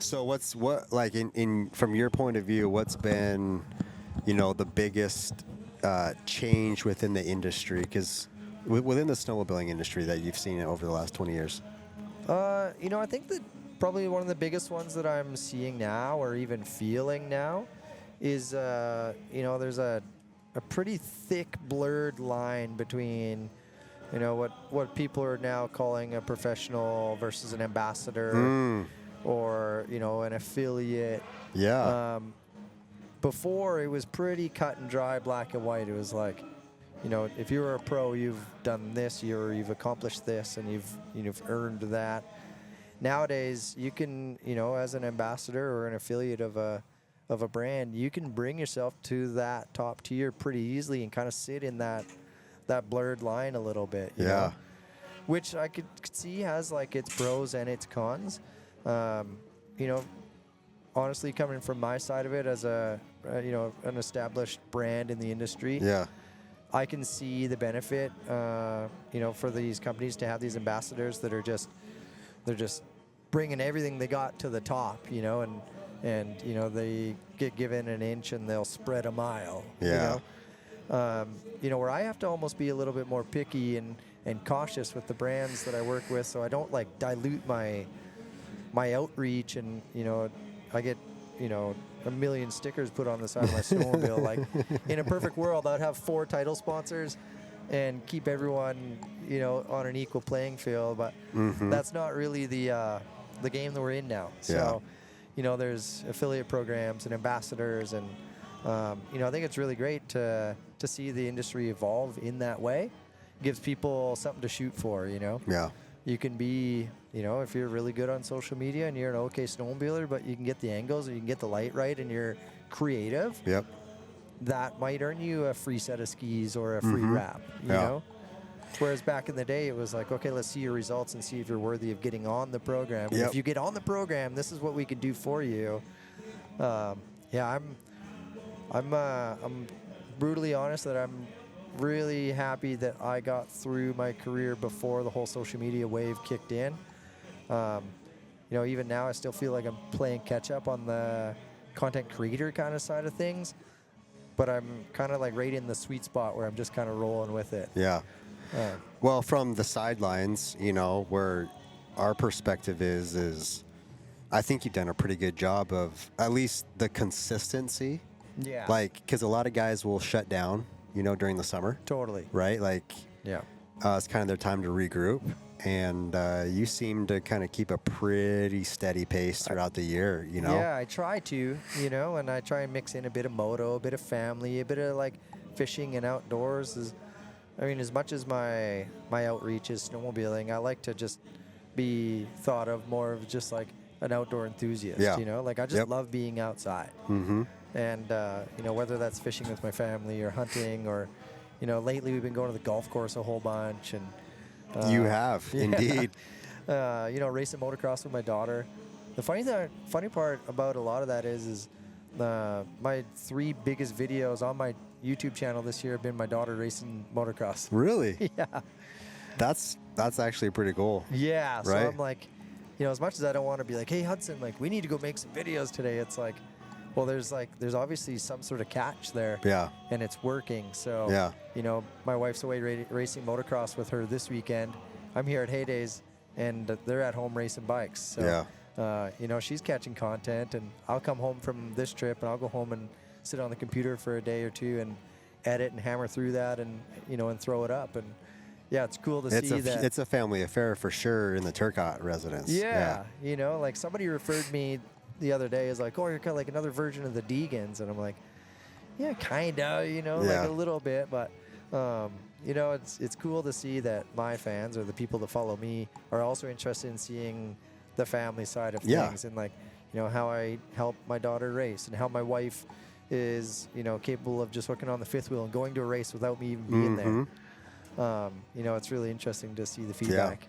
So what like in from your point of view, what's been, the biggest change within the industry? Because within the snowmobiling industry that you've seen over the last 20 years. I think that probably one of the biggest ones that I'm seeing now, or even feeling now, is there's a pretty thick blurred line between what people are now calling a professional versus an ambassador or an affiliate. Yeah. Before it was pretty cut and dry, black and white. It was like, if you're a pro, you've done this, you've accomplished this, and you've earned that. Nowadays, you can, as an ambassador or an affiliate of a brand, you can bring yourself to that top tier pretty easily and kind of sit in that blurred line a little bit. You know? Which I could see has like its pros and its cons. Honestly, coming from my side of it as an established brand in the industry, I can see the benefit, for these companies to have these ambassadors that are they're just bringing everything they got to the top, and they get given an inch and they'll spread a mile. Where I have to almost be a little bit more picky and cautious with the brands that I work with, so I don't like dilute my outreach, and I get a million stickers put on the side of my snowmobile. Like in a perfect world, I'd have 4 title sponsors and keep everyone on an equal playing field, but that's not really the game that we're in now. So there's affiliate programs and ambassadors, and I think it's really great to see the industry evolve in that way. It gives people something to shoot for. You can be, if you're really good on social media and you're an okay snowmobiler, but you can get the angles and you can get the light right and you're creative. That might earn you a free set of skis or a free wrap, you know? Whereas back in the day, it was like, okay, let's see your results and see if you're worthy of getting on the program. If you get on the program, this is what we can do for you. I'm brutally honest that I'm really happy that I got through my career before the whole social media wave kicked in. Even now I still feel like I'm playing catch up on the content creator kind of side of things, but I'm kind of like right in the sweet spot where I'm just kind of rolling with it. Well, from the sidelines, where our perspective is I think you've done a pretty good job of at least the consistency. Like, because a lot of guys will shut down during the summer. Totally. Right? Like, it's kind of their time to regroup. And you seem to kind of keep a pretty steady pace throughout the year, Yeah, I try to, and I try and mix in a bit of moto, a bit of family, a bit of like fishing and outdoors. As much as my outreach is snowmobiling, I like to just be thought of more of just like an outdoor enthusiast, Like I just love being outside. And, whether that's fishing with my family or hunting or, lately we've been going to the golf course a whole bunch. And you have, indeed. Racing motocross with my daughter. The funny part about a lot of that is my 3 biggest videos on my YouTube channel this year have been my daughter racing motocross. Really? Yeah. That's actually pretty cool. Yeah. Right? So I'm like, as much as I don't want to be like, hey, Hudson, like we need to go make some videos today. It's like, well, there's obviously some sort of catch there. And it's working. So, my wife's away racing motocross with her this weekend. I'm here at Heydays, and they're at home racing bikes. So, she's catching content, and I'll come home from this trip, and I'll go home and sit on the computer for a day or two and edit and hammer through that and, and throw it up. And, yeah, it's cool to see that. It's a family affair for sure in the Turcotte residence. Yeah. Like somebody referred me the other day is like, oh, you're kind of like another version of the Deegans. And I'm like, yeah, kind of, like a little bit. But, it's cool to see that my fans or the people that follow me are also interested in seeing the family side of things. And like, how I help my daughter race and how my wife is, capable of just hooking on the 5th wheel and going to a race without me even being there. It's really interesting to see the feedback.